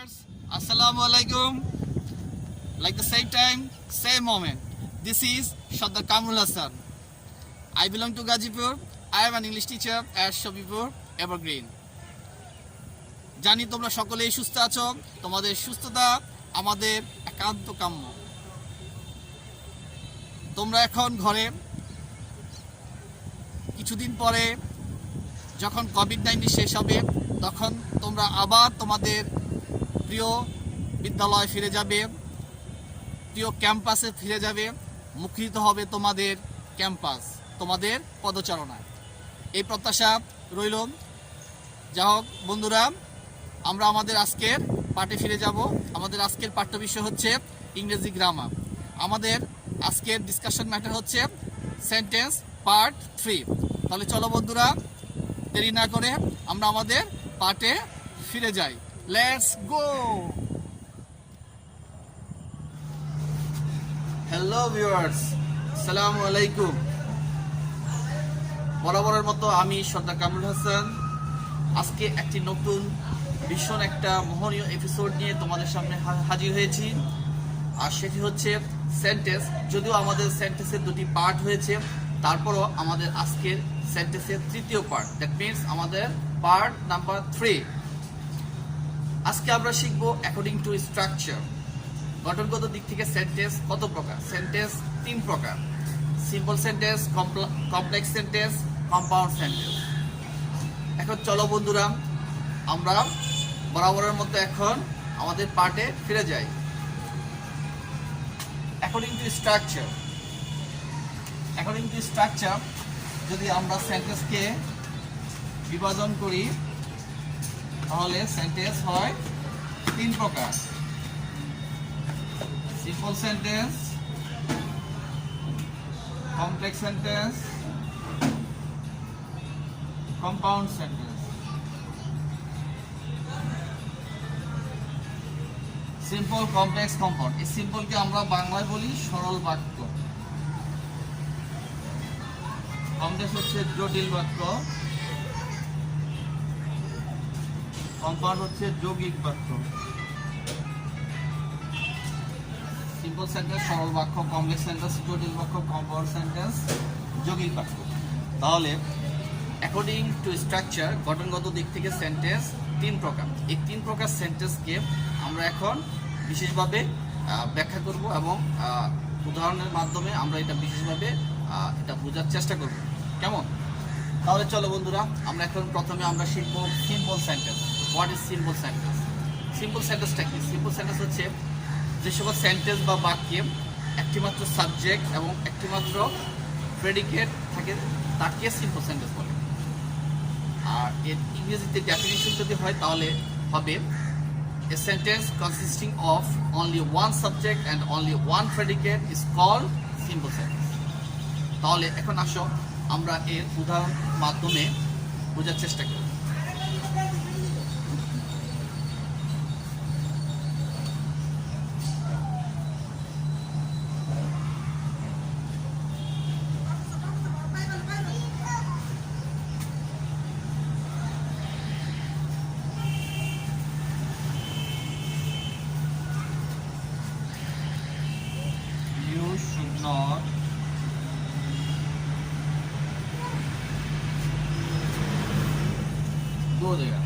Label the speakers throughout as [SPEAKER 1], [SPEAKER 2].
[SPEAKER 1] viewers, Assalamu alaikum. Like the same time, same moment. This is Shaddar Kamrul Hassan. I belong to Gazipur. I am an English teacher at Shobipur Evergreen. জানি তোমরা সকলেই সুস্থ আছো, তোমাদের সুস্থতা আমাদের একান্ত কাম্য। তোমরা এখন ঘরে, কিছুদিন পরে যখন কোভিড-19 শেষ হবে তখন তোমরা আবার তোমাদের প্রিয় বিদ্যালয়ে ফিরে যাবে, প্রিয় ক্যাম্পাসে ফিরে যাবে, মুখরিত হবে তোমাদের ক্যাম্পাস, তোমাদের পদচারণায়। এই প্রত্যাশা রইল। যা হোক বন্ধুরা, আমরা আমাদের আজকের পাঠে ফিরে যাব। আমাদের আজকের পাঠ্য বিষয় হচ্ছে ইংরেজি গ্রামার। আমাদের আজকের ডিসকাশন ম্যাটার হচ্ছে সেন্টেন্স পার্ট 3। তাহলে চলো বন্ধুরা, দেরি না করে আমরা আমাদের পাঠে ফিরে যাই। Let's go. হ্যালো ভিউয়ার্স, আসসালামু আলাইকুম। বরাবরের মতো আমি সর্দার কামরুল হাসান আজকে একটি নতুন ভীষণ একটা মোহনীয় এপিসোড নিয়ে তোমাদের সামনে হাজির হয়েছি। আর সেটি হচ্ছে সেন্টেন্স। যদিও আমাদের সেন্টেন্সের দুটি পার্ট হয়েছে, তারপরও আমাদের আজকের সেন্টেন্সের তৃতীয় পার্ট, দ্যাট মিনস আমাদের পার্ট নাম্বার 3। আজকে আমরা শিখব অ্যাকর্ডিং টু স্ট্রাকচার। গঠনগত দিক থেকে সেন্টেন্স কত প্রকার? সেন্টেন্স 3 প্রকার: simple sentence, complex sentence, compound sentence. এখন চলো বন্ধুরা, আমরা বরাবরের মতো এখন আমাদের পার্টে ফিরে যাই। According to structure. According to structure যদি আমরা সেন্টেন্সকে বিভাজন করি তাহলে সেন্টেন্স হয় 3 প্রকার: simple sentence, complex sentence, compound sentence. Simple, complex, compound. এই সিম্পলকে আমরা বাংলায় বলি সরল বাক্য। কমপ্লেক্স হচ্ছে জটিল বাক্য, কম্পাউন্ড হচ্ছে যৌগিক বাক্য। সিম্পল সেন্টেন্স সরল বাক্য, কমপ্লেক্স সেন্টেন্স জটিল বাক্য, কম্পাউন্ড সেন্টেন্স যৌগিক বাক্য। তাহলে অ্যাকর্ডিং টু স্ট্রাকচার, গঠনগত দিক থেকে সেন্টেন্স 3 প্রকার। এই 3 প্রকার সেন্টেন্সকে আমরা এখন বিশেষভাবে ব্যাখ্যা করব এবং উদাহরণের মাধ্যমে আমরা এটা বিশেষভাবে এটা বোঝার চেষ্টা করব। কেমন? তাহলে চলো বন্ধুরা, আমরা এখন প্রথমে আমরা শিখব simple sentence. What is simple sentence? Simple সেন্টেন্সটা কি? সিম্পল সেন্টেন্স হচ্ছে যে সকল সেন্টেন্স বা বাক্যে একটিমাত্র সাবজেক্ট এবং একটিমাত্র প্রেডিকেট থাকে তাকে সিম্পল সেন্টেন্স বলে। আর এর ইংরেজিতে ডেফিনিশন যদি হয় তাহলে হবে a sentence consisting of only one subject and only one predicate is called simple sentence. তাহলে এখন আসো আমরা এর উদাহরণ মাধ্যমে বোঝার চেষ্টা করি। Not go there.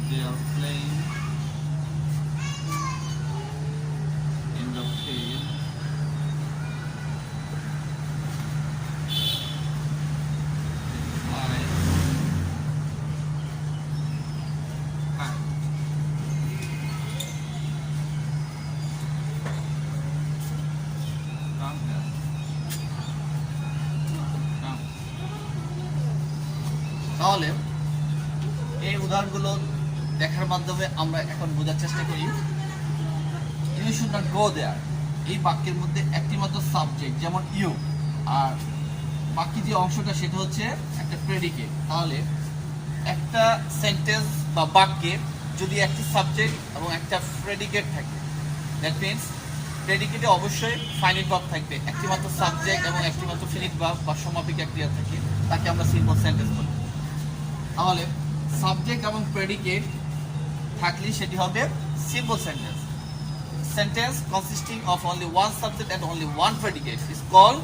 [SPEAKER 1] They are playing in the field. তাহলে এই উদাহরণগুলো দেখার মাধ্যমে আমরা এখন বোঝার চেষ্টা করি। ইউ শুড নট গো দেয়ার। এই বাক্যের মধ্যে একটি মাত্র সাবজেক্ট, যেমন ইউ, আর বাকি যে অংশটা সেটা হচ্ছে একটা প্রেডিকেট। তাহলে একটা সেন্টেন্স বা বাক্যে যদি একটি সাবজেক্ট এবং একটা প্রেডিকেট থাকে, দ্যাট মিনস প্রেডিকেটে অবশ্যই ফাইনাইট ভার্ব থাকবে। একটি মাত্র সাবজেক্ট এবং একটি মাত্র ফিনিট ভার্ব বা সমাপিকা ক্রিয়া থাকে, তাকে আমরা সিম্পল সেন্টেন্স বলি। তাহলে সাবজেক্ট এবং প্রেডিকেট থাকলে সেটি হবে simple sentence. Sentence consisting of only one subject and only one predicate is called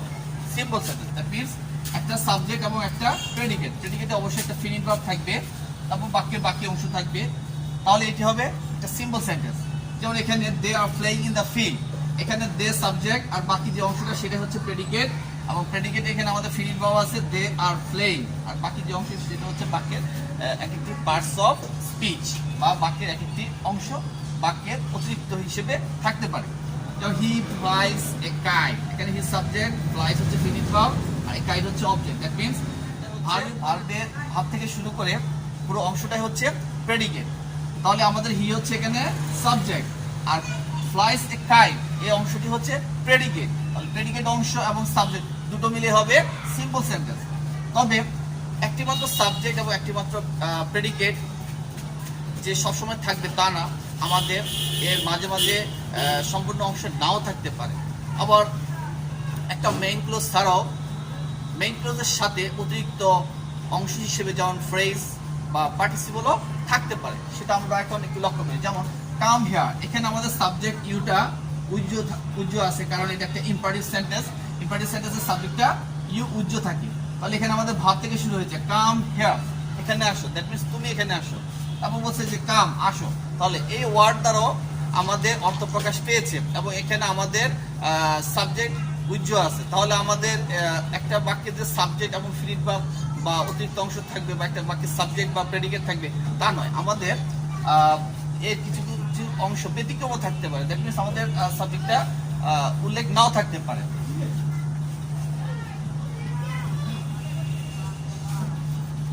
[SPEAKER 1] simple sentence. That means একটা সাবজেক্ট এবং একটা প্রেডিকেট, প্রেডিকেটে অবশ্যই একটা ফিনিট ভার্ব থাকবে, তারপর বাক্যের বাকি অংশ থাকবে, তাহলে এটি হবে একটা সিম্পল সেন্টেন্স। যেমন এখানে they are playing in the field, এখানে দে সাবজেক্ট আর বাকি যে অংশটা সেটা হচ্ছে প্রেডিকেট, এবং প্রেডিকেট এখানে আমাদের ফিনিট ভার্ব আছে দে আর প্লেইং, আর বাকি যে অংশ সেটা হচ্ছে বাক্যের এক একটি পার্টস অফ স্পিচ বা বাক্যের এক একটি অংশ বাক্যের অতিরিক্ত হিসেবে থাকতে পারে। যেমন হি ফ্লাইজ এ কাইট, এখানে হি সাবজেক্ট, ফ্লাইজ হচ্ছে ফিনিট ভার্ব আর এ কাইট হচ্ছে অবজেক্ট। দ্যাট মিন্স ভার্বের ভাব থেকে শুরু করে পুরো অংশটাই হচ্ছে প্রেডিকেট। তাহলে আমাদের হি হচ্ছে এখানে সাবজেক্ট আর ফ্লাইজ এ কাইট এই অংশটি হচ্ছে প্রেডিকেট। তাহলে প্রেডিকেট অংশ এবং সাবজেক্ট দুটো মিলে হবে সিম্পল সেন্টেন্স। তবে একটি মাত্র সাবজেক্ট এবং একটি মাত্র প্রেডিকেট যে সবসময় থাকবে তা না, আমাদের এর মাঝে মাঝে সম্পূর্ণ অংশ নাও থাকতে পারে। আবার একটা মেইন ক্লোজ ছাড়াও মেইন ক্লোজের সাথে অতিরিক্ত অংশ হিসেবে যেমন ফ্রেজ বা পার্টিসিপলও থাকতে পারে, সেটা আমরা এখন একটু লক্ষ্য করি। যেমন কাম হিয়ার, এখানে আমাদের সাবজেক্ট ইউটা উজ্জ আছে, কারণ এটা একটা ইম্পারেটিভ সেন্টেন্স। ইম্পারেটিভ সেন্টেন্সের সাবজেক্টটা ইউ উজ্জ থাকে, তাহলে এখানে আমাদের ভাব থেকে শুরু হয়েছে কাম হিয়ার, এখানে আসো, দ্যাট মিন্স তুমি এখানে আসো। তারপর বলছে যে কাম আসো, তাহলে এই ওয়ার্ড দ্বারাও আমাদের অর্থ প্রকাশ পেয়েছে এবং এখানে আমাদের সাবজেক্ট উজ্জ আছে। তাহলে আমাদের একটা বাক্যের যে সাবজেক্ট এবং ফিনিট ভার্ব বা অতিরিক্ত অংশ থাকবে বা একটা বাক্যের সাবজেক্ট বা প্রেডিকেট থাকবে তা নয়, আমাদের এর কিছু কিছু অংশ ব্যতিক্রমও থাকতে পারে। দ্যাট মিন্স আমাদের সাবজেক্টটা উল্লেখ নাও থাকতে পারে।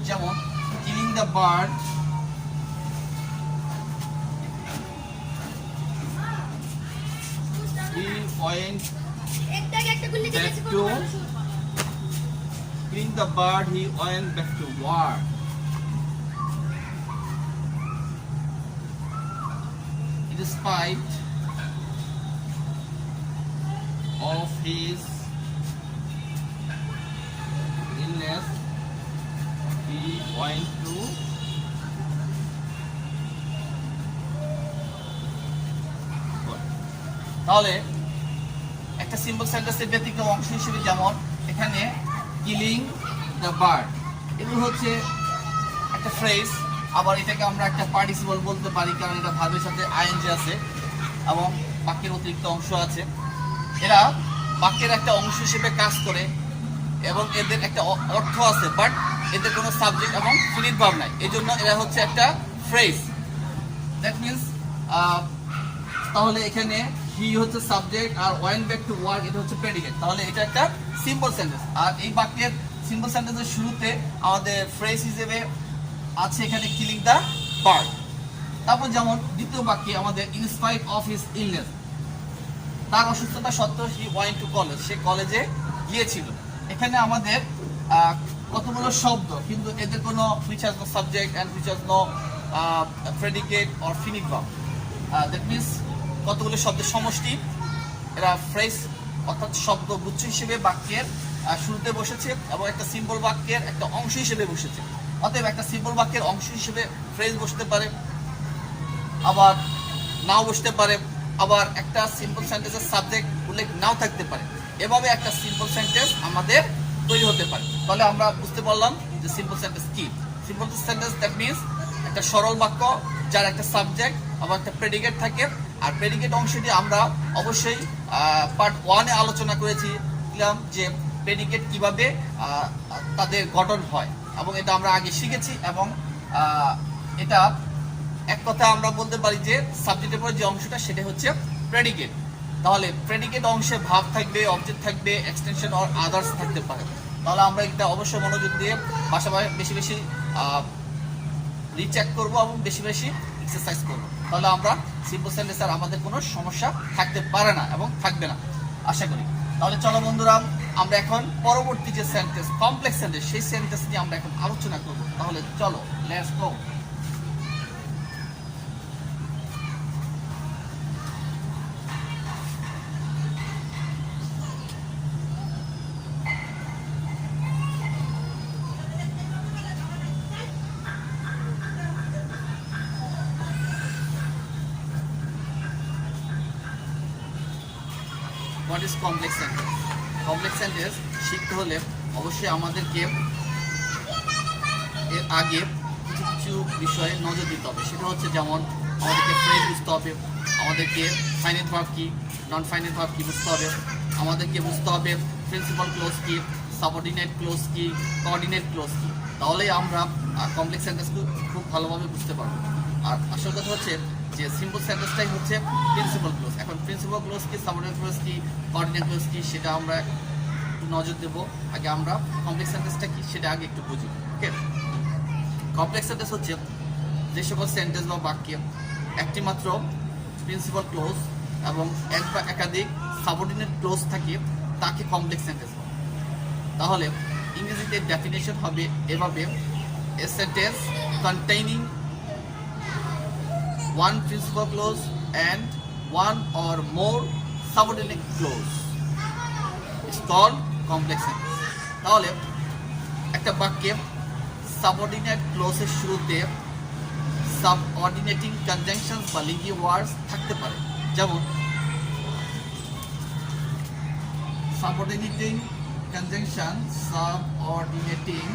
[SPEAKER 1] যেমন killing the bird, he went back to killing the bird, he went back to war. Despite of his illness, he went to তাহলে একটা সিম্পল সেন্টেন্সের ব্যতিক্রম অংশ হিসেবে যেমন এখানে কিলিং দ্য বার্ড, এগুলো হচ্ছে একটা ফ্রেজ, আবার এটাকে আমরা একটা পার্টিসিপল বলতে পারি কারণ এটা ভার্বের সাথে আইএনজি আছে এবং বাক্যের অতিরিক্ত অংশ আছে। এরা বাক্যের একটা অংশ হিসেবে কাজ করে এবং এদের একটা অর্থ আছে, বাট এদের কোনো সাবজেক্ট এবং ফিনিট ভার্ব নাই, এই জন্য এরা হচ্ছে একটা ফ্রেজ। দ্যাট মিন্স তাহলে এখানে হি হচ্ছে সাবজেক্ট আর ওয়েন্ট ব্যাক টু ওয়ার্ক এটা হচ্ছে প্রেডিকেট, তাহলে এটা একটা সিম্পল সেন্টেন্স। আর এই বাক্যের সিম্পল সেন্টেন্সের শুরুতে আমাদের ফ্রেজ হিসেবে আছে এখানে কিলিং দ্য বার্ড। তারপর যেমন দ্বিতীয় বাক্যে আমাদের in spite of his illness, তার অসুস্থতা সত্ত্বেও হি ওয়েন্ট টু কলেজ, সে কলেজে গিয়েছিল। এখানে আমাদের কতগুলো শব্দ, কিন্তু এদের কোনো which has no subject and which has no predicate or finite verb. That means কতগুলো শব্দের সমষ্টি, এরা ফ্রেজ অর্থাৎ শব্দ গুচ্ছ হিসেবে বাক্যের শুরুতে বসেছে এবং একটা সিম্পল বাক্যের একটা অংশ হিসেবে বসেছে। অতএব একটা সিম্পল বাক্যের অংশ হিসেবে ফ্রেজ বসতে পারে, আবার নাও বসতে পারে, আবার একটা সিম্পল সেন্টেন্সের সাবজেক্ট উল্লেখ নাও থাকতে পারে। এভাবে একটা সিম্পল সেন্টেন্স আমাদের তৈরি হতে পারে। তাহলে আমরা বুঝতে পারলাম যে সিম্পল সেন্টেন্স কি। সিম্পল সেন্টেন্স দ্যাট মিন্স একটা সরল বাক্য যার একটা সাবজেক্ট আবার একটা প্রেডিকেট থাকে, আর প্রেডিকেট অংশটি আমরা অবশ্যই পার্ট 1-এ আলোচনা করেছিলাম যে প্রেডিকেট কিভাবে তাদের গঠন হয় এবং এটা আমরা আগে শিখেছি। এবং এটা এক কথা আমরা বলতে পারি যে সাবজেক্টের পরে যে অংশটা সেটা হচ্ছে প্রেডিকেট। তাহলে প্রেডিকেট অংশে ভাব থাকবে, অবজেক্ট থাকবে, এক্সটেনশন অর আদার্স থাকতে পারে। তাহলে আমরা এটা অবশ্যই মনোযোগ দিয়ে পাশাপাশি বেশি বেশি রিচেক করবো এবং বেশি বেশি এক্সারসাইজ করবো, তাহলে আমরা সিম্পল সেন্টেন্স আর আমাদের কোনো সমস্যা থাকতে পারে না এবং থাকবে না আশা করি। তাহলে চলো বন্ধুরা, আমরা এখন পরবর্তী যে সেন্টেন্স কমপ্লেক্স সেন্টেন্স সেই সেন্টেন্স নিয়ে আমরা এখন আলোচনা করবো। তাহলে চলো let's go. What is complex sentence? Complex sentence শিখতে হলে অবশ্যই আমাদেরকে এর আগে কিছু কিছু বিষয়ে নজর দিতে হবে। সেটা হচ্ছে যেমন আমাদেরকে ফ্রেজ বুঝতে হবে, আমাদেরকে ফাইনাইট ভার্ব কি, নন ফাইনাইট ভার্ব কি বুঝতে হবে, আমাদেরকে বুঝতে হবে প্রিন্সিপাল ক্লোজ কি, সাবঅর্ডিনেট ক্লোজ কি, কোঅর্ডিনেট ক্লোজ কি। তাহলেই আমরা কমপ্লেক্স সেন্টেন্স খুব ভালোভাবে বুঝতে পারবো। আর আসল কথা হচ্ছে যে সিম্পল সেন্টেন্সটাই হচ্ছে প্রিন্সিপাল ক্লোজ। এখন প্রিন্সিপাল ক্লোজ কি, সাবঅর্ডিনেট ক্লোজ কি, কোঅর্ডিনেট ক্লোজ কি, সেটা আমরা নজর দেব। আগে আমরা কমপ্লেক্স সেন্টেন্সটা কি সেটা আগে একটু বুঝি। ওকে, কমপ্লেক্স সেন্টেন্স হচ্ছে যে সকল সেন্টেন্স বা বাক্যে একটি মাত্র প্রিন্সিপাল ক্লোজ এবং এক বা একাধিক সাবঅর্ডিনেট ক্লোজ থাকে তাকে কমপ্লেক্স সেন্টেন্স বলে। তাহলে ইংরেজিতে ডেফিনেশন হবে এভাবে: a sentence containing one principal clause and one or more subordinate clause is called complex sentence. তাহলে একটা বাক্যে সাবঅর্ডিনেট ক্লোজের শুরুতে সাবঅর্ডিনেটিং কনজাংশনস বা লিঙ্কিং ওয়ার্ডস থাকতে পারে, যেমন subordinating conjunction, subordinating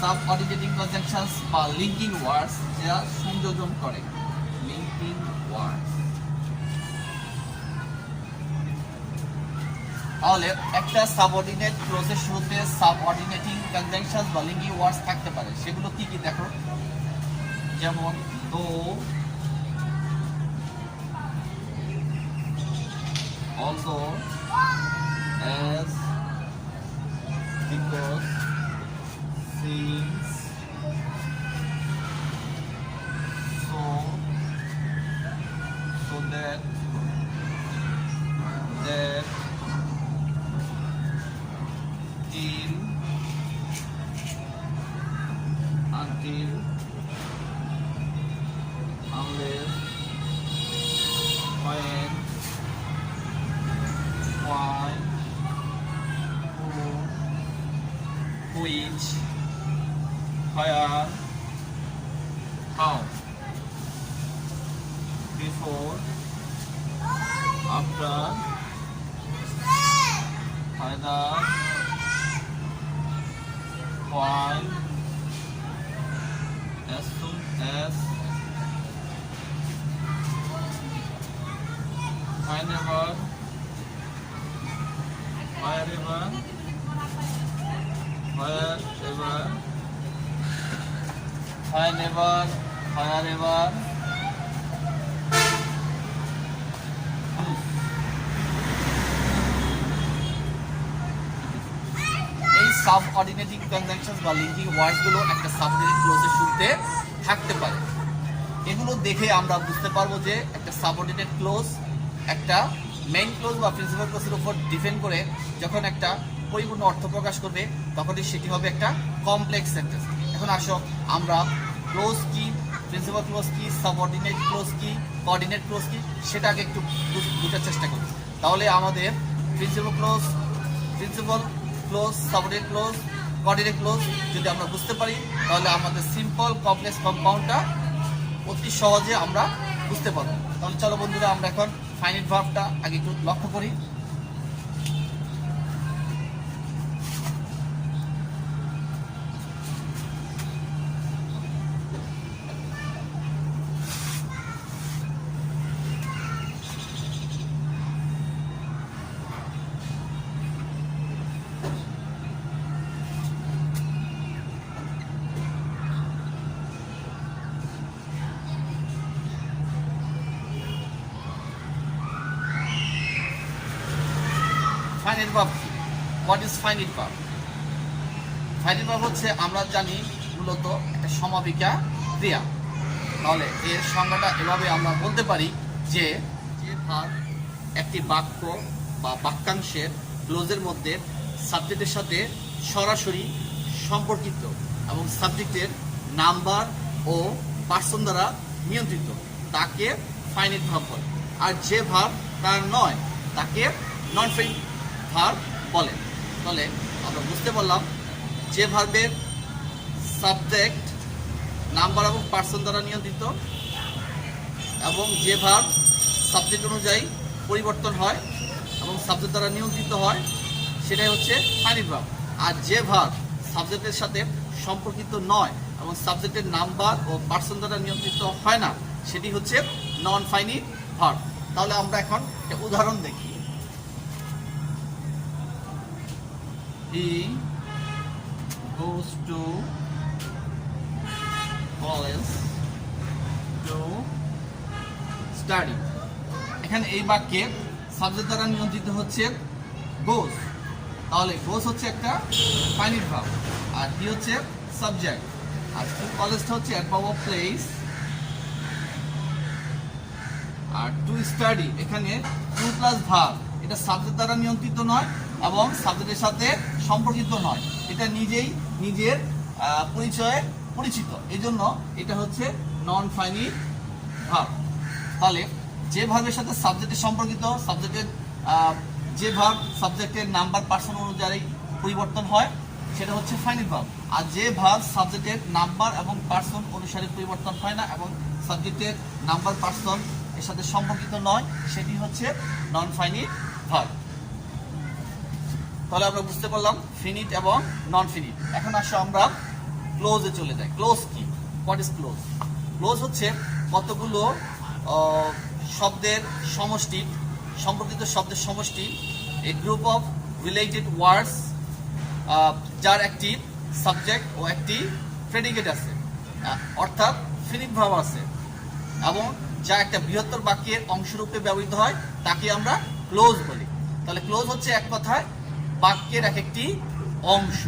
[SPEAKER 1] subordinating conjunctions বা লিঙ্কিং ওয়ার্ডস যা সংযোজন করে, লিঙ্কিং ওয়ার্ডস। তাহলে একটা সাবঅর্ডিনেট ক্লোজের শুরুতে সাবঅর্ডিনেটিং কনজাংশনস বা লিঙ্কিং ওয়ার্ডস থাকতে পারে। সেগুলো কি কি দেখো, যেমন দো, also, as, because, since, so that, till, until, unless, when, why, who, which, where, how, before, after, whether, while, as soon as, whenever, wherever, wherever, whenever, wherever, এই সাবঅর্ডিনেটিং কনজাংশনস বা লিঙ্কিং ওয়ার্ডসগুলো একটা সাবঅর্ডিনেট ক্লোজের শুরুতে থাকতে পারে। এগুলো দেখে আমরা বুঝতে পারবো যে একটা সাবঅর্ডিনেট ক্লোজ একটা মেইন ক্লোজ বা প্রিন্সিপাল ক্লোজের উপর ডিপেন্ড করে যখন একটা পরিপূর্ণ অর্থ প্রকাশ করবে তখনই সেটি হবে একটা কমপ্লেক্স সেন্টেন্স। এখন আসো আমরা ক্লোজ কি, প্রিন্সিপাল ক্লোজ কি, সাবঅর্ডিনেট ক্লোজ কি, কোঅর্ডিনেট ক্লোজ কি সেটা আগে একটু বোঝার চেষ্টা করি। তাহলে আমাদের principal clause, subordinate clause, coordinate close যদি আমরা বুঝতে পারি তাহলে আমাদের সিম্পল কমপ্লেক্স কম্পাউন্ডটা অতি সহজে আমরা বুঝতে পারবো। তাহলে চলো বন্ধুরা আমরা এখন ফাইনাইট ভার্বটা আগে একটু লক্ষ্য করি। ফাইনাইট ভার্ব কি? What is finite verb? Finite verb হচ্ছে আমরা জানি মূলত একটা সমাপিকা ক্রিয়া। তাহলে এর সংজ্ঞাটা এভাবে আমরা বলতে পারি যে ভার্ব একটি বাক্য বা বাক্যাংশের ক্লোজের মধ্যে সাবজেক্টের সাথে সরাসরি সম্পর্কিত এবং সাবজেক্টের নাম্বার ও পার্সন দ্বারা নিয়ন্ত্রিত তাকে ফাইনাইট ভার্ব বলে। আর যে ভার্ব তার নয় তাকে নন ফাইনাইট ভার্ব বলে। তাহলে আমরা বুঝতে পারলাম যে ভার্বের সাবজেক্ট নাম্বার এবং পার্সন দ্বারা নিয়ন্ত্রিত, এবং যে ভার্ব সাবজেক্ট অনুযায়ী পরিবর্তন হয় এবং সাবজেক্ট দ্বারা নিয়ন্ত্রিত হয় সেটাই হচ্ছে ফাইনিট ভার্ব। আর যে ভার্ব সাবজেক্টের সাথে সম্পর্কিত নয় এবং সাবজেক্টের নাম্বার ও পার্সন দ্বারা নিয়ন্ত্রিত হয় না সেটি হচ্ছে নন ফাইনিট ভার্ব। তাহলে আমরা এখন একটা উদাহরণ দেখি। He goes to college to study। এখানে এই বাক্যে সাবজেক্ট দ্বারা নিয়ন্ত্রিত হচ্ছে goes, তাহলে goes হচ্ছে একটা ফাইনিট ভার্ব, আর হি হচ্ছে সাবজেক্ট, আর কলেজটা হচ্ছে অ্যাডভার্ব অফ প্লেস, আর টু স্টাডি এখানে টু প্লাস ভার্ব, এটা সাবজেক্ট দ্বারা নিয়ন্ত্রিত নয় এবং সাবজেক্টের সাথে সম্পর্কিত নয়, এটা নিজেই নিজের পরিচয়ে পরিচিত, এই জন্য এটা হচ্ছে নন ফাইনিট ভার্ব। তাহলে যে ভার্বের সাথে সাবজেক্টের সম্পর্কিত, সাবজেক্টের যে ভার্ব সাবজেক্টের নাম্বার পার্সন অনুযায়ী পরিবর্তন হয় সেটা হচ্ছে ফাইনিট ভার্ব। আর যে ভার্ব সাবজেক্টের নাম্বার এবং পার্সন অনুসারে পরিবর্তন হয় না এবং সাবজেক্টের নাম্বার পার্সন এর সাথে সম্পর্কিত নয় সেটি হচ্ছে নন ফাইনিট ভার্ব। তাহলে আমরা বুঝতে পারলাম ফিনিট এবং নন ফিনিট। এখন আসো আমরা ক্লোজে চলে যাই। ক্লোজ কি? What is close? ক্লোজ হচ্ছে কতগুলো শব্দের সমষ্টি, সম্পর্কিত শব্দের সমষ্টি, এ গ্রুপ অফ রিলেটেড ওয়ার্ডস, যার একটি সাবজেক্ট ও একটি প্রেডিকেট আছে, অর্থাৎ ফিনিট ভার্ব আছে, এবং যা একটা বৃহত্তর বাক্যের অংশরূপে ব্যবহৃত হয় তাকে আমরা ক্লোজ বলি। তাহলে ক্লোজ হচ্ছে এক কথায় বাক্যের এক একটি অংশ।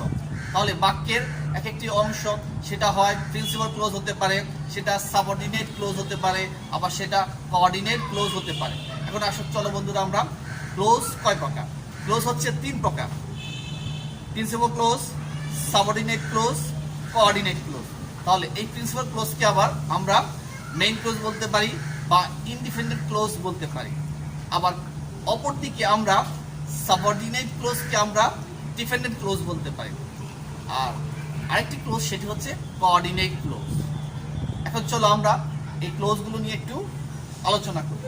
[SPEAKER 1] তাহলে বাক্যের এক একটি অংশ, সেটা হয় প্রিন্সিপাল ক্লোজ হতে পারে, সেটা সাবঅর্ডিনেট ক্লোজ হতে পারে, আবার সেটা কোঅর্ডিনেট ক্লোজ হতে পারে। এখন আসলে চলো বন্ধুরা, আমরা ক্লোজ কয় প্রকার? ক্লোজ হচ্ছে 3 প্রকার: principal clause, subordinate clause, coordinate close. তাহলে এই প্রিন্সিপাল ক্লোজকে আবার আমরা মেইন ক্লোজ বলতে পারি বা ইনডিপেন্ডেন্ট ক্লোজ বলতে পারি। আবার অপরদিকে আমরা সাবঅর্ডিনেট ক্লোজকে আমরা ডিপেন্ডেন্ট ক্লোজ বলতে পারি। আর আরেকটি ক্লোজ সেটি হচ্ছে কোঅর্ডিনেট ক্লোজ। এখন চলো আমরা এই ক্লোজগুলো নিয়ে একটু আলোচনা করি।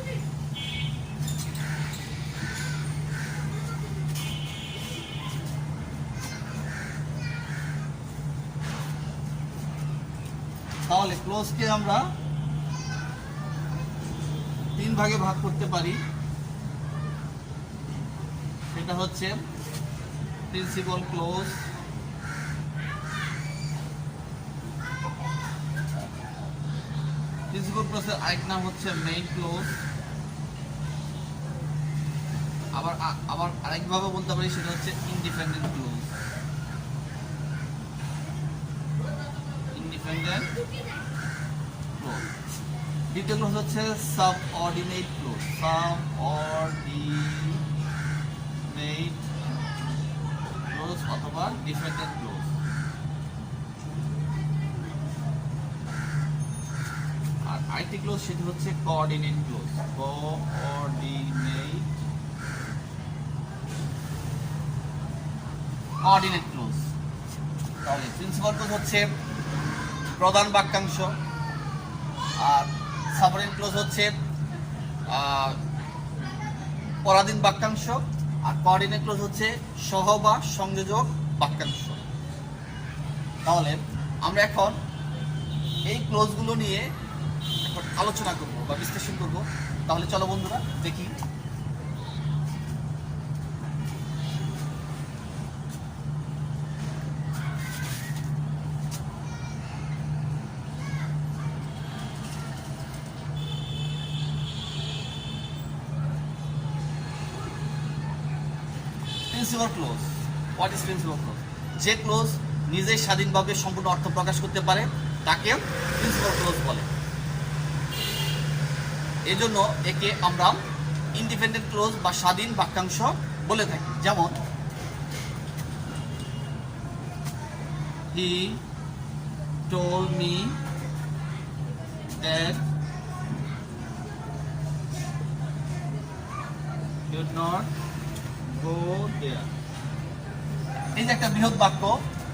[SPEAKER 1] তাহলে ক্লোজকে আমরা 3 ভাগে ভাগ করতে পারি। সেটা হচ্ছে প্রিন্সিপাল ক্লোজ, প্রিন্সিপাল ক্লোজের আরেক নাম হচ্ছে মেইন ক্লোজ, আবার আরেকভাবে বলতে পারি সেটা হচ্ছে ইন্ডিপেন্ডেন্ট ক্লোজ। Independent close. দ্বিতীয় ক্লোজ হচ্ছে সাবঅর্ডিনেট ক্লোজ, সাবঅর্ডিনেট ক্লোজ অথবা ডিপেন্ডেন্ট ক্লোজ। আর আরেকটি ক্লোজ সেটি হচ্ছে কোঅর্ডিনেট ক্লোজ, কোঅর্ডিনেট ক্লোজ। তাহলে প্রিন্সিপাল ক্লোজ হচ্ছে প্রধান বাক্যাংশ, আর সাবঅর্ডিনেট ক্লোজ হচ্ছে পরাধীন বাক্যাংশ, আর কোঅর্ডিনেট ক্লোজ হচ্ছে সহ বা সংযোজক বাক্যাংশ। তাহলে আমরা এখন এই ক্লোজগুলো নিয়ে এখন আলোচনা করব বা বিশ্লেষণ করব। তাহলে চলো বন্ধুরা দেখি। Principal clause. What is principal clause? যে ক্লোজ নিজেই স্বাধীনভাবে সম্পূর্ণ অর্থ প্রকাশ করতে পারে তাকে প্রিন্সিপাল ক্লোজ বলে। এই জন্য একে আমরা ইন্ডিপেন্ডেন্ট ক্লোজ বা স্বাধীন বাক্যাংশ বলে থাকি। যেমন হি told me that you not go there। এই যে একটা বৃহৎ বাক্য,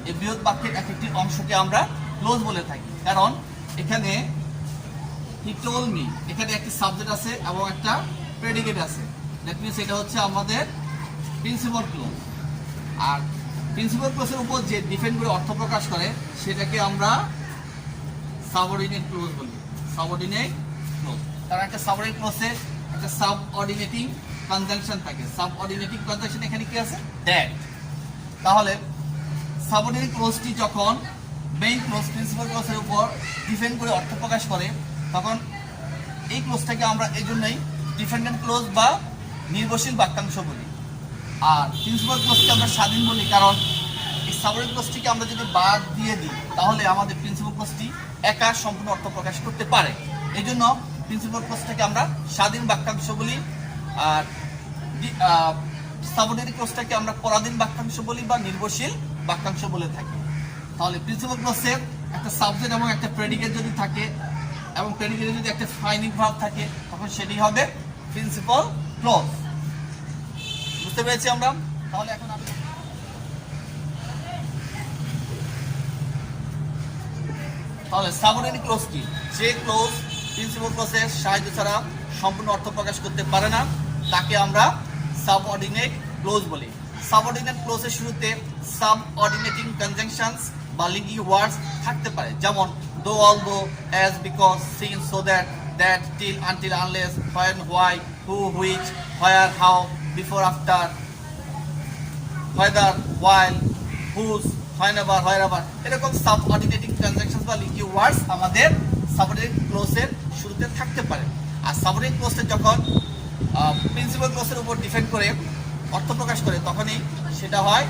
[SPEAKER 1] এই বৃহৎ বাক্যের এক একটি অংশকে আমরা ক্লোজ বলে থাকি, কারণ এখানে হি টোল্ড মি, এখানে একটা সাবজেক্ট আছে এবং একটা প্রেডিকেট আছে। দ্যাট মিনস এটা হচ্ছে আমাদের প্রিন্সিপাল ক্লোজ। আর প্রিন্সিপাল ক্লোজের উপর যে ডিপেন্ড করে অর্থ প্রকাশ করে সেটাকে আমরা সাবঅর্ডিনেট ক্লোজ বলি। সাবঅর্ডিনেট ক্লোজ, কারণ একটা সাবঅর্ডিনেট ক্লোজে একটা সাবঅর্ডিনেটিং কনজাংশন থাকে। সাবঅর্ডিনেটিং কনজাংশন এখানে কি আছে? দ্যাট। তাহলে সাবঅর্ডিনেট ক্লোজটি যখন মেইন ক্লোজ প্রিন্সিপাল ক্লোজের উপর ডিপেন্ড করে অর্থ প্রকাশ করে তখন এই ক্লোজটাকে আমরা এই জন্যই ডিপেন্ডেন্ট ক্লোজ বা নির্ভরশীল বাক্যাংশ বলি। আর প্রিন্সিপাল ক্লোজকে আমরা স্বাধীন বলি, কারণ এই সাবঅর্ডিনেট ক্লোজটিকে আমরা যদি বাদ দিয়ে দিই তাহলে আমাদের প্রিন্সিপাল ক্লোজটি একা সম্পূর্ণ অর্থ প্রকাশ করতে পারে। এই জন্য প্রিন্সিপাল ক্লোজটাকে আমরা স্বাধীন বাক্যাংশ বলি, আর সাবঅর্ডিনেট ক্লোজটাকে আমরা পরাধীন বাক্যাংশ বলি বা নির্ভরশীল বাক্যাংশ বলে থাকি। তাহলে প্রিন্সিপাল ক্লোজের একটা সাবজেক্ট এবং একটা প্রেডিকেট যদি থাকে এবং প্রেডিকেটে যদি একটা ফাইনিট ভার্ব থাকে তখন সেটি হবে প্রিন্সিপাল ক্লোজ। বুঝতে পেরেছি আমরা? তাহলে এখন আমি সাবঅর্ডিনেট ক্লোজ কি? যে ক্লোজ প্রিন্সিপাল ক্লোজের সাহায্য ছাড়া সম্পূর্ণ অর্থ প্রকাশ করতে পারে না তাকে আমরা সাবঅর্ডিনেট ক্লোজ বলি। সাবঅর্ডিনেট ক্লোজের শুরুতে সাবঅর্ডিনেটিং কনজাংশনস বা লিঙ্কিং ওয়ার্ডস থাকতে পারে, যেমন though, although, as, because, since, so that, that, till, until, unless, when, why, who, which, where, how, before, after, whether, while, whose, whenever, wherever, এরকম subordinating conjunctions বা linking words আমাদের subordinate ক্লোজের শুরুতে থাকতে পারে। আর সাবঅর্ডিনেট ক্লোজে যখন প্রিন্সিপাল ক্লোজের উপর depend করে অর্থ প্রকাশ করে তখনই সেটা হয়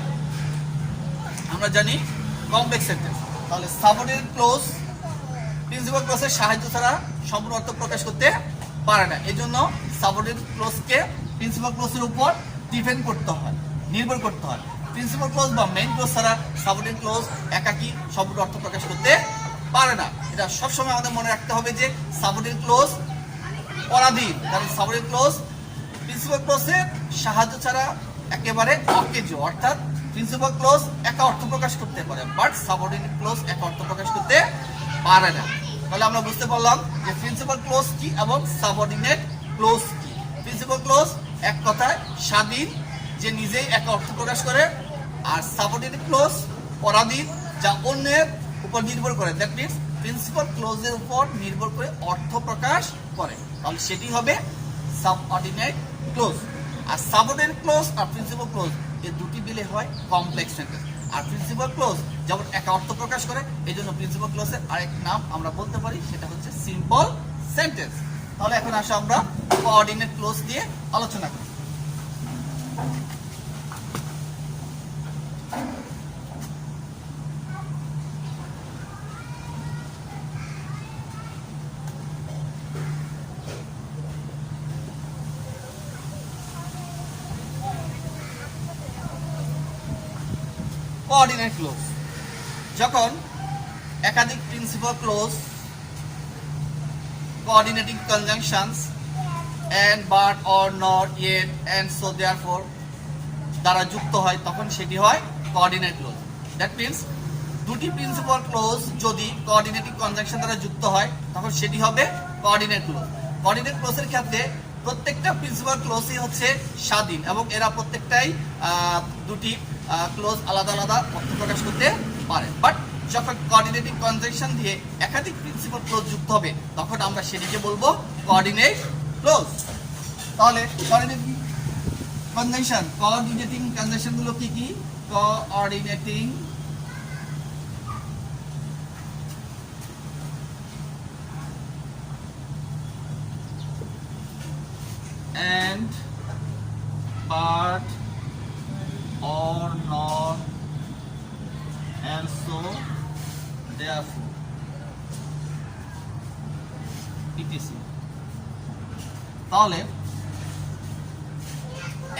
[SPEAKER 1] আমরা জানি কমপ্লেক্স সেন্টেন্স। তাহলে সাবঅর্ডিনেট ক্লোজ প্রিন্সিপাল ক্লোজের সাহায্য ছাড়া সম্পূর্ণ অর্থ প্রকাশ করতে পারে না। এই জন্য সাবঅর্ডিনেট ক্লোজকে প্রিন্সিপাল ক্লোজের উপর ডিপেন্ড করতে হয়, নির্ভর করতে হয়। প্রিন্সিপাল ক্লোজ বা মেইন ক্লোজ ছাড়া সাবঅর্ডিনেট ক্লোজ একাকী সম্পূর্ণ অর্থ প্রকাশ করতে পারে না। এটা সবসময় আমাদের মনে রাখতে হবে যে সাবঅর্ডিনেট ক্লোজ পরাধীন, কারণ সাবঅর্ডিনেট ক্লোজ প্রিন্সিপাল ক্লোজের সাহায্য ছাড়া একেবারে অকেজ, অর্থাৎ প্রিন্সিপাল ক্লোজ একা অর্থ প্রকাশ করতে পারে বাট সাবঅর্ডিনেট ক্লোজ একা অর্থ প্রকাশ করতে পারে না। তাহলে আমরা বুঝতে পারলাম যে প্রিন্সিপাল ক্লোজ কি এবং সাবঅর্ডিনেট ক্লোজ কি। প্রিন্সিপাল ক্লোজ এক কথায় স্বাধীন, যে নিজেই একা অর্থ প্রকাশ করে, আর সাবঅর্ডিনেট ক্লোজ পরাধীন, যা অন্যের উপর নির্ভর করে। দ্যাট মিনস প্রিন্সিপাল ক্লোজের উপর নির্ভর করে অর্থ প্রকাশ করে, তাহলে সেটি হবে সাবঅর্ডিনেট ক্লোজ। আর সাবঅর্ডিনেট ক্লোজ আর প্রিন্সিপাল ক্লোজ এই দুটি মিলে হয় কমপ্লেক্স সেন্টেন্স। আর প্রিন্সিপাল ক্লোজ যেমন একা অর্থ প্রকাশ করে, এই জন্য প্রিন্সিপাল ক্লোজের আরেক নাম আমরা বলতে পারি, সেটা হচ্ছে সিম্পল সেন্টেন্স। তাহলে এখন আসো আমরা কোঅর্ডিনেট ক্লোজ দিয়ে আলোচনা করি। কোঅর্ডিনেট ক্লোজ যখন একাধিক principal clause coordinating conjunctions and, but, or, not, yet, and, so, therefore দ্বারা যুক্ত হয় তখন সেটি হয় কোঅর্ডিনেট ক্লোজ। দ্যাট মিনস দুটি প্রিন্সিপাল ক্লোজ যদি কোঅর্ডিনেটিং কনজাংশন দ্বারা যুক্ত হয় তখন সেটি হবে কোঅর্ডিনেট ক্লোজ। কোঅর্ডিনেট ক্লোজের ক্ষেত্রে প্রত্যেকটা প্রিন্সিপাল ক্লোজই হচ্ছে স্বাধীন এবং এরা প্রত্যেকটাই দুটি ক্লোজ আলাদা আলাদা অর্থ প্রকাশ করতে পারে। বাট যখন কোঅর্ডিনেটিং কনজাংশন দিয়ে একাধিক প্রিন্সিপাল ক্লোজ যুক্ত হবে তখন আমরা সেটিকে বলবো কোঅর্ডিনেট ক্লোজ। তাহলে কোঅর্ডিনেটিং কনজাংশন গুলো কি কি? Coordinating and, but, or, not, and so, therefore, etc. তাহলে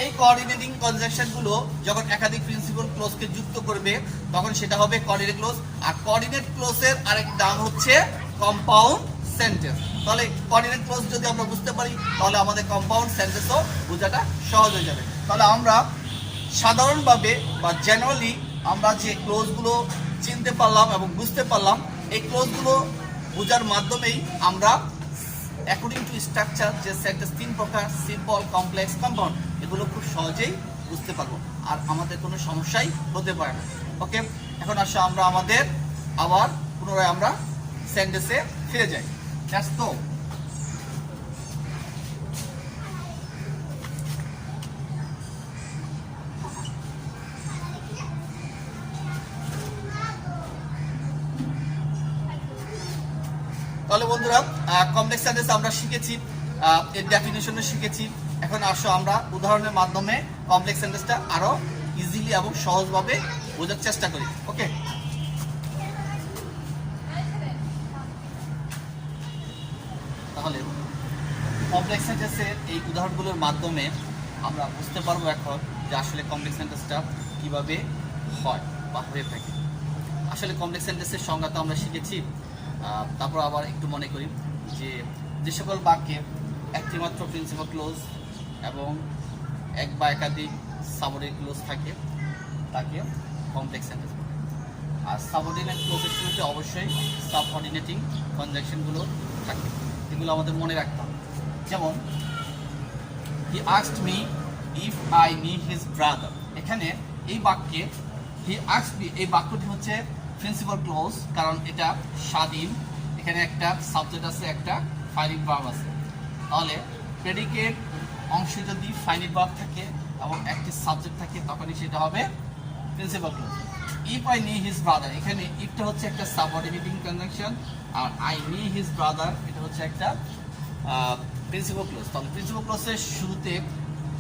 [SPEAKER 1] এই কোঅর্ডিনেটিং কনজাংশন গুলো যখন একাধিক প্রিন্সিপাল ক্লোজকে যুক্ত করবে তখন সেটা হবে কোঅর্ডিনেট ক্লোজ। আর কোঅর্ডিনেট ক্লোজের আরেক নাম হচ্ছে কম্পাউন্ড সেন্টেন্স। তাহলে কোঅর্ডিনেট ক্লোজ যদি আমরা বুঝতে পারি তাহলে আমাদের কম্পাউন্ড সেন্টেন্সও বোঝাটা সহজ হয়ে যাবে। তাহলে আমরা সাধারণভাবে বা জেনারেলি আমরা যে ক্লোজগুলো চিনতে পারলাম এবং বুঝতে পারলাম, এই ক্লোজগুলো বোঝার মাধ্যমেই আমরা অ্যাকর্ডিং টু স্ট্রাকচার যে সেন্টেন্স 3 প্রকার, সিম্পল, কমপ্লেক্স, কম্পাউন্ড, এগুলো খুব সহজেই বুঝতে পারবো আর আমাদের কোনো সমস্যাই হতে পারে না। ওকে, এখন আসলে আমরা আমাদের আবার পুনরায় আমরা সেন্টেন্সে ফিরে যাই। দ্যাটস তো তাহলে বন্ধুরা কমপ্লেক্স সেন্টেন্স আমরা শিখেছি, এর ডেফিনিশনও শিখেছি। এখন আসো আমরা উদাহরণের মাধ্যমে কমপ্লেক্স সেন্টেন্সটা আরো ইজিলি এবং সহজভাবে বোঝার চেষ্টা করি। ওকে, তাহলে কমপ্লেক্স সেন্টেন্সের এই উদাহরণগুলোর মাধ্যমে আমরা বুঝতে পারবো এখন যে আসলে কমপ্লেক্স সেন্টেন্সটা কিভাবে হয় বা হয়ে থাকে। আসলে কমপ্লেক্স সেন্টেন্সের সংজ্ঞা তো আমরা শিখেছি, তারপর আবার একটু মনে করি যে সকল বাক্যে একটি মাত্র প্রিন্সিপাল ক্লোজ এবং এক বা একাধিক সাবঅর্ডিনেট ক্লোজ থাকে তাকে কমপ্লেক্স সেন্টেন্স বলে। আর সাবঅর্ডিনেট ক্লোজের শুরুতে অবশ্যই সাবঅর্ডিনেটিং কনজাংশনগুলো থাকে, এগুলো আমাদের মনে রাখতে হবে। যেমন he asked me if I নি হিজ ব্রাদার, এখানে এই বাক্যে হি আস্কড মি, এই বাক্যটি হচ্ছে প্রিন্সিপাল ক্লোজ, কারণ এটা স্বাধীন, এখানে একটা সাবজেক্ট আছে, একটা ফাইনিট ভার্ব আছে। তাহলে প্রেডিকেট অংশে যদি ফাইনিট ভার্ব থাকে এবং একটি সাবজেক্ট থাকে তখনই সেটা হবে প্রিন্সিপাল ক্লোজ। ইফ আই নি হিজ ব্রাদার, এখানে ইফটা হচ্ছে একটা সাবঅর্ডিনেটিং কনজাংশন আর আই নি হিজ ব্রাদার এটা হচ্ছে একটা প্রিন্সিপাল ক্লোজ। তাহলে প্রিন্সিপাল ক্লোজের শুরুতে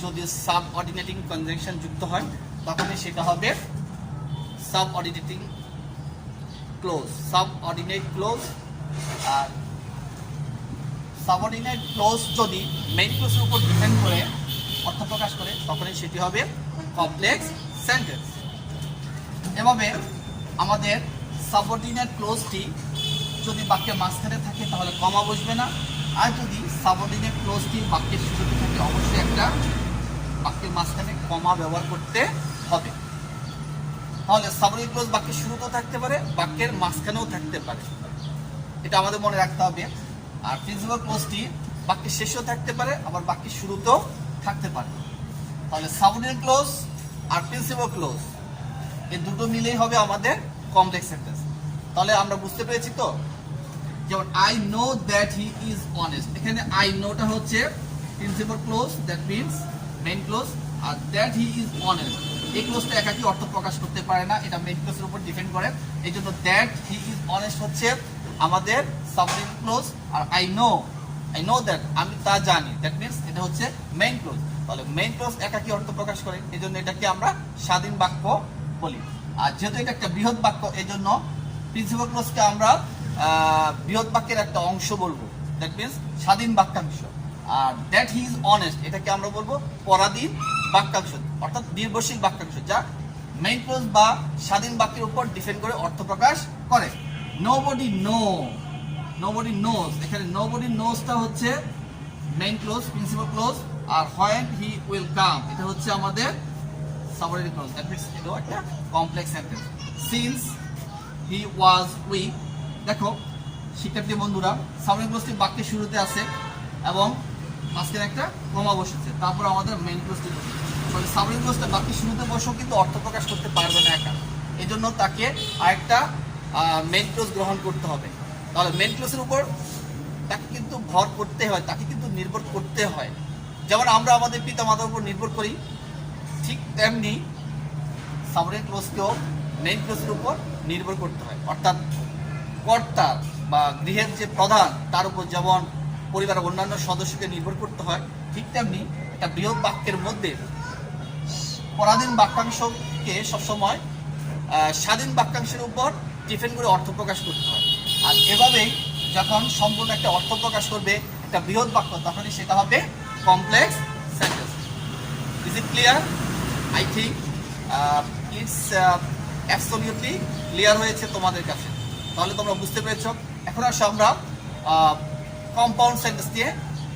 [SPEAKER 1] যদি সাবঅর্ডিনেটিং কনজাংশন যুক্ত হয় তখনই সেটা হবে সাবঅর্ডিনেটিং ক্লোজ, সাবঅর্ডিনেট ক্লোজ। আর সাবঅর্ডিনেট ক্লোজ যদি মেইন ক্লোজের উপর ডিপেন্ড করে অর্থ প্রকাশ করে তখনই সেটি হবে কমপ্লেক্স সেন্টেন্স। এভাবে আমাদের সাবঅর্ডিনেট ক্লোজটি যদি বাক্যের মাঝখানে থাকে তাহলে কমা বসবে না, আর যদি সাবঅর্ডিনেট ক্লোজটি বাক্যের শুরুতে থাকে অবশ্যই একটা বাক্যের মাঝখানে কমা ব্যবহার করতে হবে। তাহলে সাবঅর্ডিনেট ক্লোজ বাক্যের শুরুতেও থাকতে পারে, বাক্যের মাঝখানেও থাকতে পারে, এটা আমাদের মনে রাখতে হবে। আর প্রিন্সিপাল ক্লোজটি বাক্যের শেষেও থাকতে পারে আবার বাক্যের শুরুতেও থাকতে পারে। তাহলে সাবঅর্ডিনেট ক্লোজ আর প্রিন্সিপাল ক্লোজ এই দুটো মিলেই হবে আমাদের কমপ্লেক্স সেন্টেন্স। তাহলে আমরা বুঝতে পেরেছি তো, যেমন I know that he is honest, এখানে আই নোটা হচ্ছে principal clause, that means main clause, আর দ্যাট হি ইজ অনেস্ট এই ক্লোজটা একাকি অর্থ প্রকাশ করতে পারে না, এটা মেইন ক্লোজের উপর ডিপেন্ড করে। এই জন্য দ্যাট হি ইজ অনেস্ট হচ্ছে আমাদের সাবঅর্ডিনেট ক্লোজ, আর আই নো দ্যাট আমি তা জানি, দ্যাট মিনস এটা হচ্ছে মেইন ক্লোজ। তাহলে মেইন ক্লোজ একাকি অর্থ প্রকাশ করে, এই জন্য এটাকে আমরা স্বাধীন বাক্য বলি। আর যেহেতু এটা একটা বৃহৎ বাক্য এই জন্য প্রিন্সিপাল ক্লোজকে আমরা বৃহৎ বাক্যের একটা অংশ বলবো, দ্যাট মিনস স্বাধীন বাক্যাংশ। আর দ্যাট হি ইজ অনেস্ট এটাকে আমরা বলবো পরাধীন বাক্যাংশ, অর্থাৎ নির্ভরশীল বাক্যাংশ, যা মেইন ক্লোজ বা স্বাধীন বাক্যের উপর ডিপেন্ড করে অর্থ প্রকাশ করে। নোবডি নোজ, এখানে নোবডি নোজটা হচ্ছে মেইন ক্লোজ, প্রিন্সিপাল ক্লোজ। আর হোয়েন হি উইল কাম এটা হচ্ছে আমাদের সাবঅর্ডিনেট ক্লোজ, দ্যাট মিনস এটাও একটা complex sentence. Since he was weak, দেখো শিক্ষার্থী বন্ধুরা সাবঅর্ডিনেট ক্লোজটি বাক্যের শুরুতে আছে এবং মাঝখানে একটা কমা বসেছে, তারপর আমাদের মেইন ক্লোজটি সাবঅর্ডিনেট ক্লোজটা বাক্যের শুরুতে বসেও কিন্তু অর্থ প্রকাশ করতে পারবে না একা, এই জন্য তাকে আরেকটা মেইন ক্লোজ গ্রহণ করতে হবে। তাহলে মেইন ক্লোজের উপর তাকে কিন্তু ভর করতে হয়, তাকে কিন্তু নির্ভর করতে হয়। যেমন আমরা আমাদের পিতা মাতার উপর নির্ভর করি, ঠিক তেমনি সাবঅর্ডিনেট ক্লোজকেও মেইন ক্লোজের উপর নির্ভর করতে হয়। অর্থাৎ কর্তা বা গৃহের যে প্রধান তার উপর যেমন পরিবারের অন্যান্য সদস্যকে নির্ভর করতে হয়, ঠিক তেমনি একটা বৃহৎ বাক্যের মধ্যে পরাধীন বাক্যাংশকে সবসময় স্বাধীন বাক্যাংশের উপর ডিপেন্ড করে অর্থ প্রকাশ করতে হয়। আর এভাবেই যখন সম্পূর্ণ একটা অর্থ প্রকাশ করবে একটা বৃহৎ বাক্য তখনই সেটা হবে complex sentence. Is it clear? I think it's absolutely clear হয়েছে তোমাদের কাছে। তাহলে তোমরা বুঝতে পেরেছ। এখন আসো আমরা কম্পাউন্ড সেন্টেন্স দিয়ে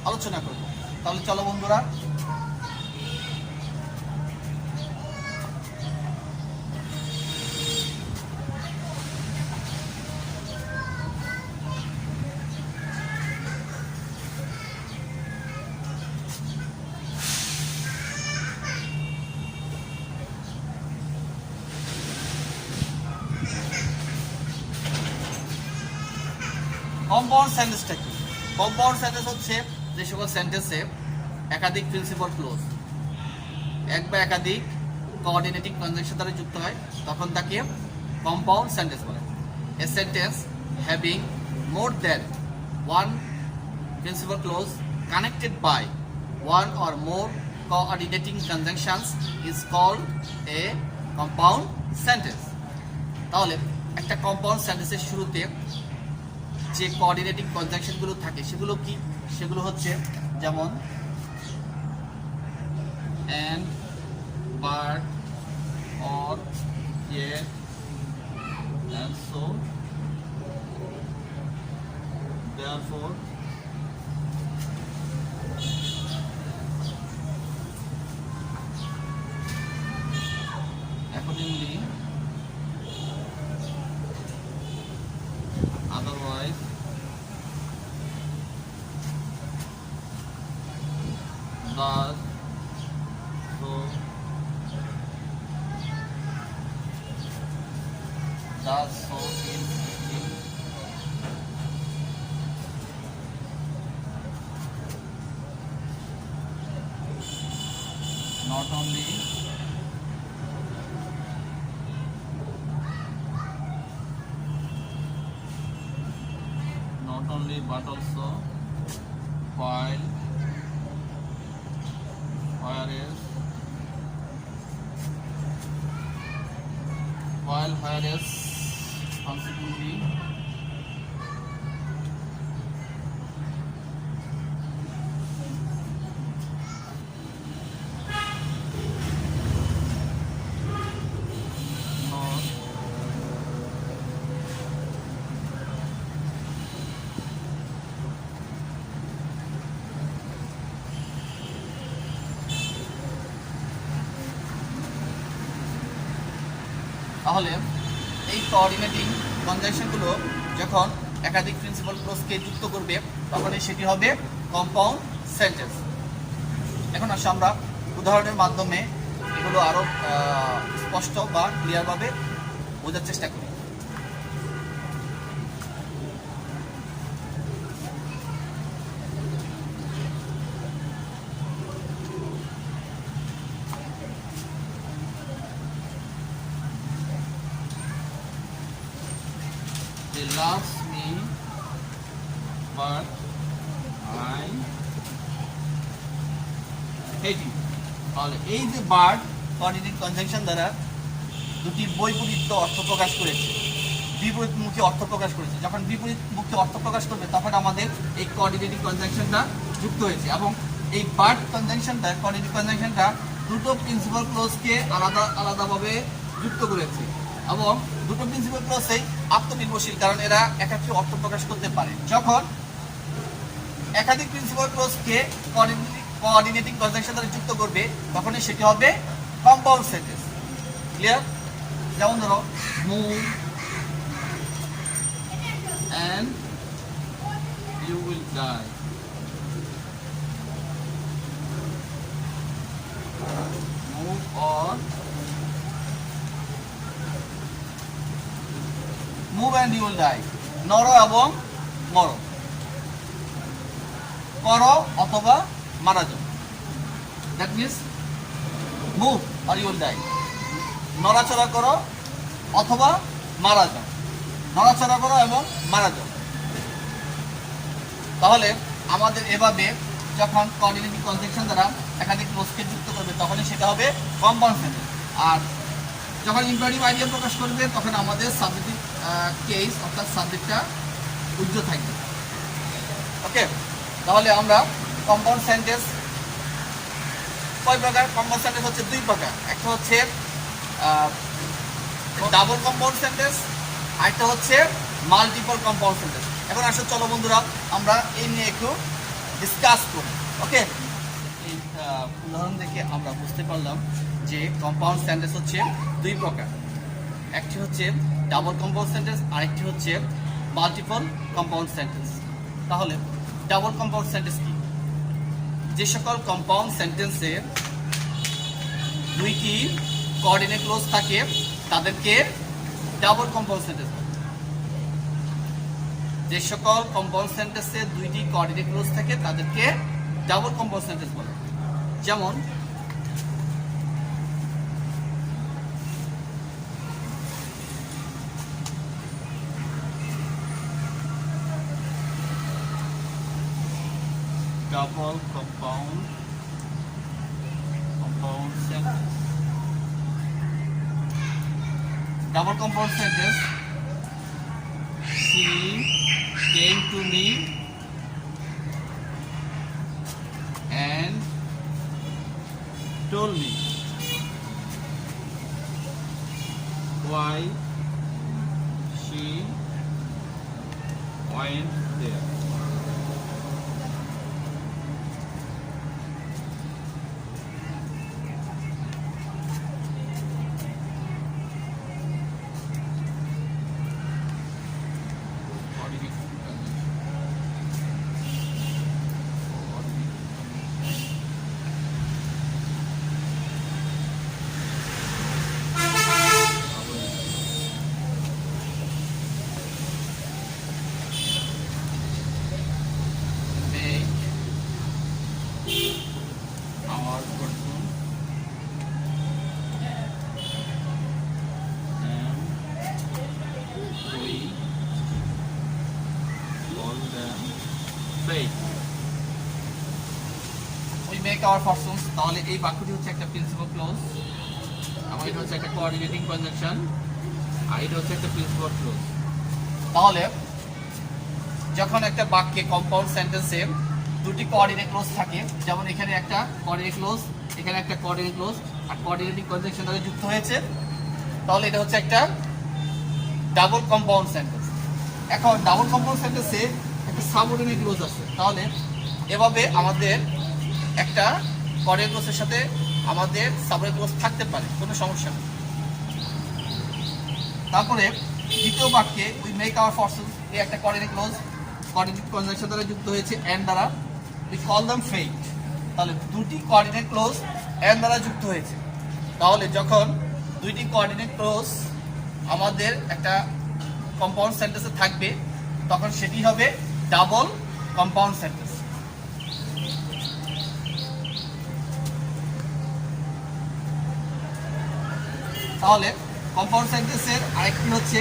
[SPEAKER 1] আলোচনা করব। তাহলে চলো বন্ধুরা, কম্পাউন্ড সেন্টেন্সটা কি? কম্পাউন্ড সেন্টেন্স হচ্ছে যে সকল সেন্টেন্সে একাধিক প্রিন্সিপাল ক্লোজ, এক বা একাধিক কোঅর্ডিনেটিং কনজাংশন দ্বারা যুক্ত হয়, তখন তাকে কম্পাউন্ড সেন্টেন্স বলে। A sentence having more than one principal clause connected by one or more coordinating conjunctions is called a compound sentence. তাহলে একটা কম্পাউন্ড সেন্টেন্সের শুরুতে যে কোঅর্ডিনেটিং কনজাংশনগুলো থাকে সেগুলো কি? সেগুলো হচ্ছে যেমন and, but, or, yet, and so, therefore, accordingly, otherwise, thus, so, thus, so, in, not only but also while, whereas, consequently, not, তাহলে এই কোঅর্ডিনেটিং কনজাংশনগুলো যখন একাধিক প্রিন্সিপাল ক্লোজকে যুক্ত করবে তখন সেটি হবে কম্পাউন্ড সেন্টেন্স। এখন আসলে আমরা উদাহরণের মাধ্যমে এগুলো আরো স্পষ্ট বা ক্লিয়ারভাবে বোঝার চেষ্টা করি। He loves me, but I hate you. তাহলে এই যে বার্ড কোঅর্ডিনেটিং কনজাংশন দ্বারা দুটি বৈপরীত্য অর্থ প্রকাশ করেছে, বিপরীতমুখী অর্থ প্রকাশ করেছে। যখন বিপরীতমুখী অর্থ প্রকাশ করবে তখন আমাদের এই কোঅর্ডিনেটিং কনজাংশনটা যুক্ত হয়েছে এবং এই বার্ড কনজাংশনটা কোঅর্ডিনেটিং কনজাংশনটা দুটো প্রিন্সিপাল ক্লোজকে আলাদাভাবে যুক্ত করেছে এবং দুটো প্রিন্সিপাল ক্লোজই আত্মনির্ভরশীল, কারণ এরা একাধিক অর্থ প্রকাশ করতে পারে। যখন একাধিক প্রিন্সিপাল ক্লোজকে কোঅর্ডিনেটিং কনজাংশন দ্বারা যুক্ত করবে তখনই সেটি হবে কম্পাউন্ড সেন্টেন্স। ক্লিয়ার? যেমন ধরো move and you will die. Move on. Move and you will die. Narrow এবং মরো, করো অথবা মারা যাও। That means move or you will die. নড়াচড়া করো অথবা মারা যাও, নড়াচড়া করো এবং মারা যাও। তাহলে আমাদের এভাবে যখন কোঅর্ডিনেটিং কনজাংশন দ্বারা একাধিক ক্লোজকে যুক্ত করবে তখনই সেটা হবে কম্পাউন্ড সেন্টেন্স। আর যখন ইম্পারেটিভ আইডিয়া প্রকাশ করবে তখন আমাদের সাবজেক্টিভ কেস অর্থাৎ সাবজেক্টটা উজ্জ্ব থাকবে। ওকে, তাহলে আমরা কম্পাউন্ড সেন্টেন্স কয় প্রকার? কম্পাউন্ড সেন্টেন্স হচ্ছে দুই প্রকার। একটা হচ্ছে ডাবল কম্পাউন্ড সেন্টেন্স, আরেকটা হচ্ছে মাল্টিপল কম্পাউন্ড সেন্টেন্স। এখন আসলে চলো বন্ধুরা আমরা এই নিয়ে একটু ডিসকাস করি। ওকে, এই উদাহরণ দেখে আমরা বুঝতে পারলাম যে কম্পাউন্ড সেন্টেন্স হচ্ছে দুই প্রকার। একটি হচ্ছে ডাবল কম্পাউন্ড সেন্টেন্স, আরেকটি হচ্ছে মাল্টিপল কম্পাউন্ড সেন্টেন্স। তাহলে ডাবল কম্পাউন্ড সেন্টেন্স কি? যে সকল কম্পাউন্ড সেন্টেন্সে দুইটি কোঅর্ডিনেট ক্লোজ থাকে তাদেরকে ডাবল কম্পাউন্ড সেন্টেন্স বলে। যে সকল কম্পাউন্ড সেন্টেন্সে দুইটি কোঅর্ডিনেট ক্লজ থাকে তাদেরকে ডাবল কম্পাউন্ড সেন্টেন্স বলে। যেমন double compound sentence. Double compound sentence, she came to me and told me why she went there. Our person and we call them fate. We make our fortunes. তাহলে এই বাক্যটি হচ্ছে একটা principal clause, এবং এটা হচ্ছে একটা কোঅর্ডিনেটিং কনজাংশন, আর এটা হচ্ছে একটা প্রিন্সিপাল ক্লজ। তাহলে যখন একটা বাক্যে কম্পাউন্ড সেন্টেন্সে দুটি কোঅর্ডিনেট ক্লজ থাকে, যেমন এখানে একটা কোঅর্ডিনেট ক্লজ, এখানে একটা কোঅর্ডিনেট ক্লজ, আর কোঅর্ডিনেটিং কনজাংশন দ্বারা যুক্ত হয়েছে, তাহলে এটা হচ্ছে একটা ডাবল কম্পাউন্ড সেন্টেন্স। এখন ডাবল কম্পাউন্ড সেন্টেন্সে একটা সাবঅর্ডিনেট ক্লজ আছে, তাহলে এভাবে আমাদের একটা কোঅর্ডিনেট ক্লজের সাথে আমাদের সাবঅর্ডিনেট ক্লজ থাকতে পারে, কোনো সমস্যা নেই। তারপরে দ্বিতীয় বাক্যে উই মেক আওয়ার ফরচুনস, এই একটা কোঅর্ডিনেট ক্লজ, কোঅর্ডিনেট কনজাংশন দ্বারা যুক্ত হয়েছে এন্ড দ্বারা, we call them fate। তাহলে দুটি কোঅর্ডিনেট ক্লজ এন্ড দ্বারা যুক্ত হয়েছে, তাহলে যখন দুইটি কোঅর্ডিনেট ক্লজ আমাদের একটা কম্পাউন্ড সেন্টেন্সে থাকবে তখন সেটি হবে ডাবল কম্পাউন্ড সেন্টেন্স। তাহলে কম্পাউন্ড সেন্টেন্সের আরেকটি হচ্ছে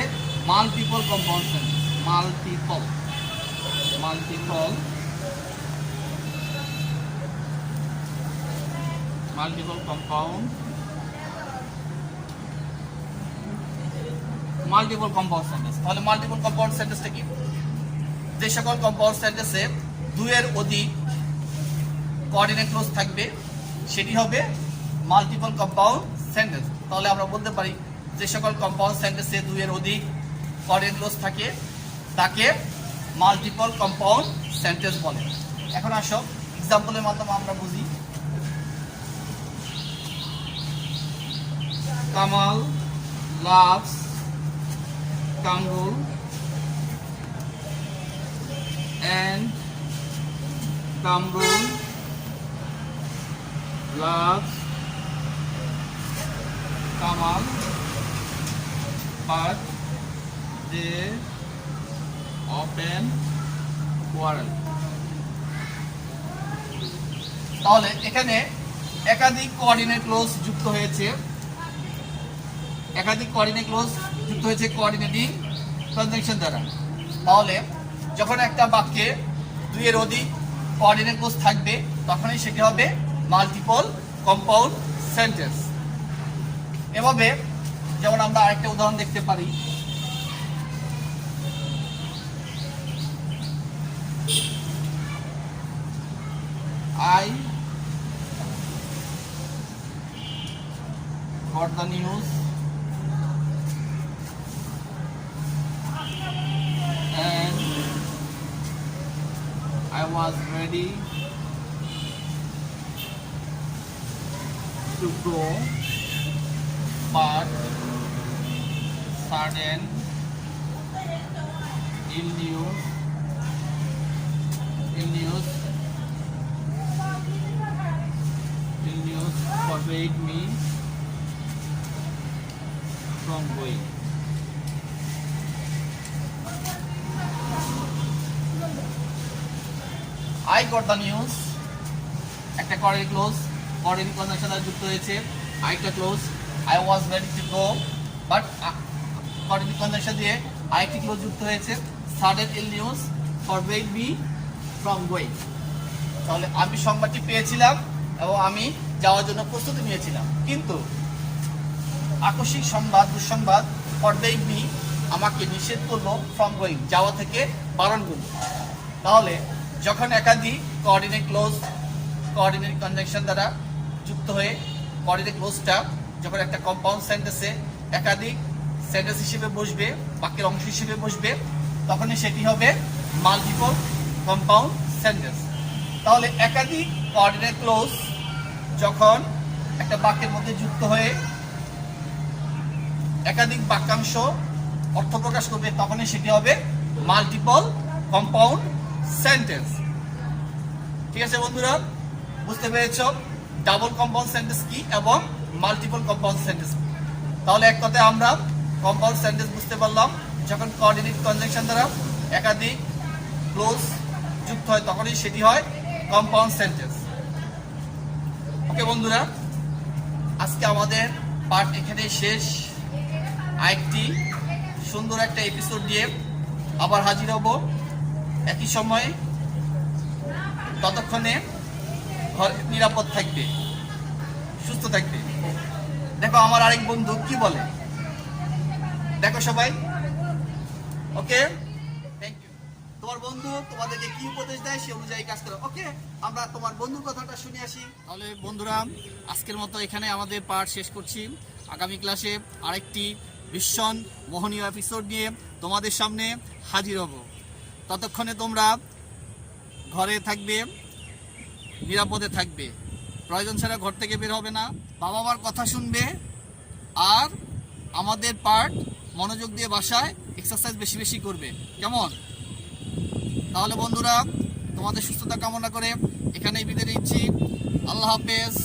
[SPEAKER 1] multiple compound sentence. Multiple compound sentence. তাহলে মাল্টিপল কম্পাউন্ড সেন্টেন্সটা কি? যে সকল কম্পাউন্ড সেন্টেন্সে দুইয়ের অধিক কোঅর্ডিনেট ক্লজ থাকবে সেটি হবে মাল্টিপল কম্পাউন্ড সেন্টেন্স। তাহলে আমরা বলতে পারি যে সকল কম্পাউন্ড সেন্টেন্সে দুইয়ের অধিক কোঅর্ডিনেট ক্লজ থাকে তাকে মাল্টিপল কম্পাউন্ড সেন্টেন্স বলে। এখন আসো এক্সাম্পলের মাধ্যমে আমরা বুঝি। Kamal loves Kamrul and Kamrul loves Kamal, but they often quarrel. তাহলে এখানে একাধিক কোঅর্ডিনেট ক্লজ যুক্ত হয়েছে, কোঅর্ডিনেটিং কনজাংশন দ্বারা। তাহলে যখন একটা বাক্যে দুইয়ের অধিক কোঅর্ডিনেট ক্লজ থাকবে তখনই সেটি হবে মাল্টিপল কম্পাউন্ড সেন্টেন্স। এভাবে যেমন আমরা আরেকটা উদাহরণ দেখতে পারি। I got the news and I was ready to go, but sudden illness forbade me from going. I got the news, একটা কোঅর্ডিনেট ক্লোজ, কোঅর্ডিনেট কনজাংশন দ্বারা যুক্ত হয়েছে, আরেকটা clause, I was ready to go, but coordinate conjunction দিয়ে আরেকটি clause যুক্ত হয়েছে, sudden ill news forbade me from going. তাহলে আমি সংবাদটি পেয়েছিলাম এবং আমি যাওয়ার জন্য প্রস্তুতি নিয়েছিলাম, কিন্তু আকস্মিক সংবাদ, দুঃসংবাদ ফরবেড মি আমাকে নিষেধ করলো ফ্রম গোয়িং, যাওয়া থেকে বারণ করলো। তাহলে যখন একাধিক কোঅর্ডিনেট ক্লোজ কোঅর্ডিনেট কনজাংশন দ্বারা যুক্ত হয়ে কোঅর্ডিনেট ক্লোজটা যখন একটা কম্পাউন্ড সেন্টেন্সে একাধিক সেন্টেন্স হিসেবে বসবে, বাক্যের অংশ হিসেবে বসবে, তখনই সেটি হবে মাল্টিপল কম্পাউন্ড সেন্টেন্স। তাহলে একাধিক কোঅর্ডিনেট ক্লোজ যখন একটা বাক্যের মধ্যে যুক্ত হয়ে একাধিক বাক্যাংশ অর্থ প্রকাশ করবে, তখনই সেটি হবে মাল্টিপল কম্পাউন্ড সেন্টেন্স। ঠিক আছে বন্ধুরা, বুঝতে পেরেছ ডাবল কম্পাউন্ড সেন্টেন্স কি এবং মাল্টিপল কম্পাউন্ড সেন্টেন্স কি। তাহলে এক কথায় আমরা কম্পাউন্ড সেন্টেন্স বুঝতে পারলাম, যখন কোঅর্ডিনেট কনজাংশন দ্বারা একাধিক ক্লোজ যুক্ত হয় তখনই সেটি হয় কম্পাউন্ড সেন্টেন্স। ওকে বন্ধুরা, আজকে আমাদের পার্ট এখানে শেষ। আরেকটি সুন্দর একটা এপিসোড দিয়ে আবার হাজির হব একই সময়। ততক্ষণে ঘর নিরাপদ থাকবে, সুস্থ থাকবে। দেখো আমার আরেক বন্ধু কি বলে, দেখো সবাই। ওকে, থ্যাংক ইউ। তোমার বন্ধু তোমাদেরকে কি উপদেশ দেয় সে অনুযায়ী কাজ করো। ওকে, আমরা তোমার বন্ধুর কথাটা শুনে আসি। তাহলে বন্ধুরা, আজকের মতো এখানে আমাদের পাঠ শেষ করছি। আগামী ক্লাসে আরেকটি ভীষণ মোহনীয় এপিসোড নিয়ে তোমাদের সামনে হাজির হব। ততক্ষণে তোমরা ঘরে থাকবে, নিরাপদে থাকবে, প্রয়োজন ছাড়া ঘর থেকে বের হবে না, বাবা মার কথা শুনবে, আর আমাদের পার্ট মনোযোগ দিয়ে বাসায় এক্সারসাইজ বেশি বেশি করবে, কেমন? তাহলে বন্ধুরা, তোমাদের সুস্থতা কামনা করে এখানেই বিদায় নিচ্ছি। আল্লাহ হাফেজ।